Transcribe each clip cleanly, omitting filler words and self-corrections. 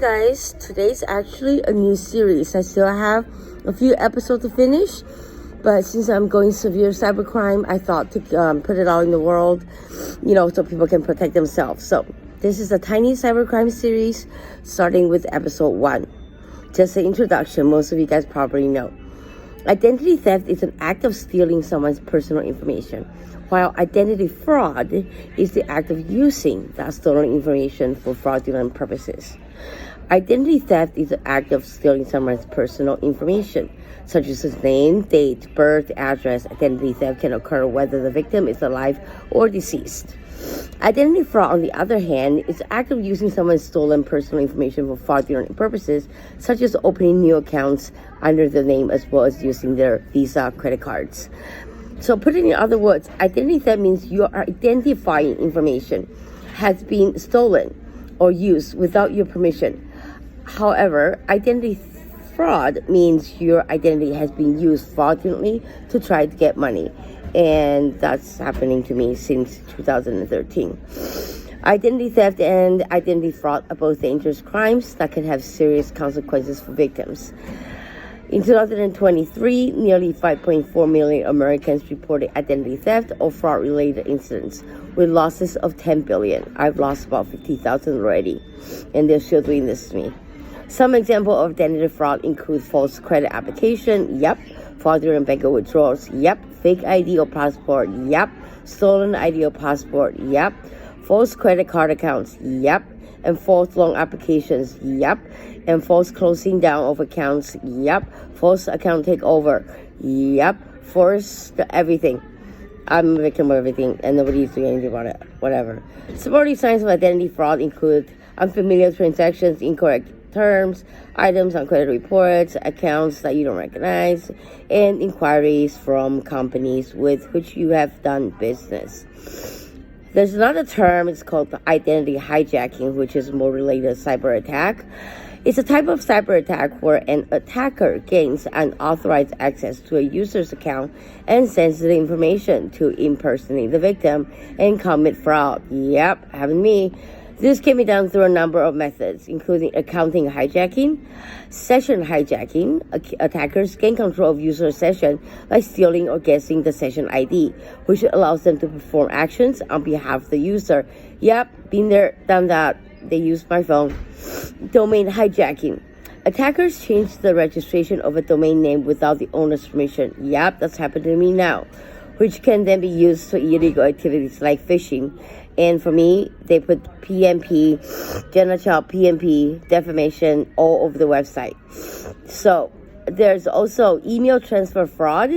Guys, today's actually a new series. I still have a few episodes to finish, but since I'm going severe cybercrime, I thought to put it out in the world, so people can protect themselves. So this is a tiny cybercrime series starting with episode 1. Just an introduction, most of you guys probably know. Identity theft is an act of stealing someone's personal information, while identity fraud is the act of using that stolen information for fraudulent purposes. Identity theft is the act of stealing someone's personal information, such as his name, date, birth, address. Identity theft can occur whether the victim is alive or deceased. Identity fraud, on the other hand, is the act of using someone's stolen personal information for fraudulent purposes, such as opening new accounts under their name as well as using their Visa credit cards. So put it in other words, identity theft means your identifying information has been stolen or used without your permission. However, identity fraud means your identity has been used fraudulently to try to get money. And that's happening to me since 2013. Identity theft and identity fraud are both dangerous crimes that can have serious consequences for victims. In 2023, nearly 5.4 million Americans reported identity theft or fraud-related incidents, with losses of $10 billion. I've lost about 50,000 already, and they're still doing this to me. Some examples of identity fraud include false credit application, yep, fraudulent bank withdrawals, yep, fake ID or passport, yep, stolen ID or passport, yep, false credit card accounts, yep, and false loan applications, yep, and false closing down of accounts, yep, false account takeover, yep, forced everything. I'm a victim of everything, and nobody's doing anything about it, whatever. Some early signs of identity fraud include unfamiliar transactions, incorrect terms, items on credit reports, accounts that you don't recognize, and inquiries from companies with which you have done business. There's another term, it's called identity hijacking, which is more related to cyber attack. It's a type of cyber attack where an attacker gains unauthorized access to a user's account and sensitive information to impersonate the victim and commit fraud. Yep, happened to me. This can be done through a number of methods, including accounting hijacking, session hijacking. Attackers gain control of user session by stealing or guessing the session ID, which allows them to perform actions on behalf of the user. Yep, been there, done that. They use my phone. Domain hijacking. Attackers change the registration of a domain name without the owner's permission. Yep, that's happened to me now, which can then be used for illegal activities like phishing. And for me, they put PMP, Jenna, Chou, PMP, defamation all over the website. So there's also email transfer fraud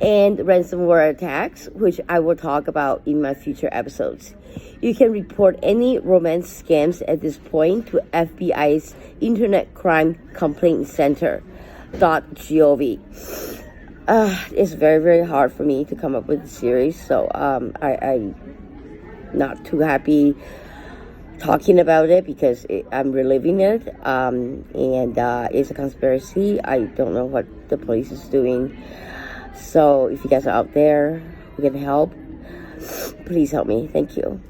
and ransomware attacks, which I will talk about in my future episodes. You can report any romance scams at this point to FBI's Internet Crime Complaint Center .gov. It's very, very hard for me to come up with a series, so I'm not too happy talking about it because I'm reliving it, and it's a conspiracy. I don't know what the police is doing. So if you guys are out there who can help, please help me. Thank you.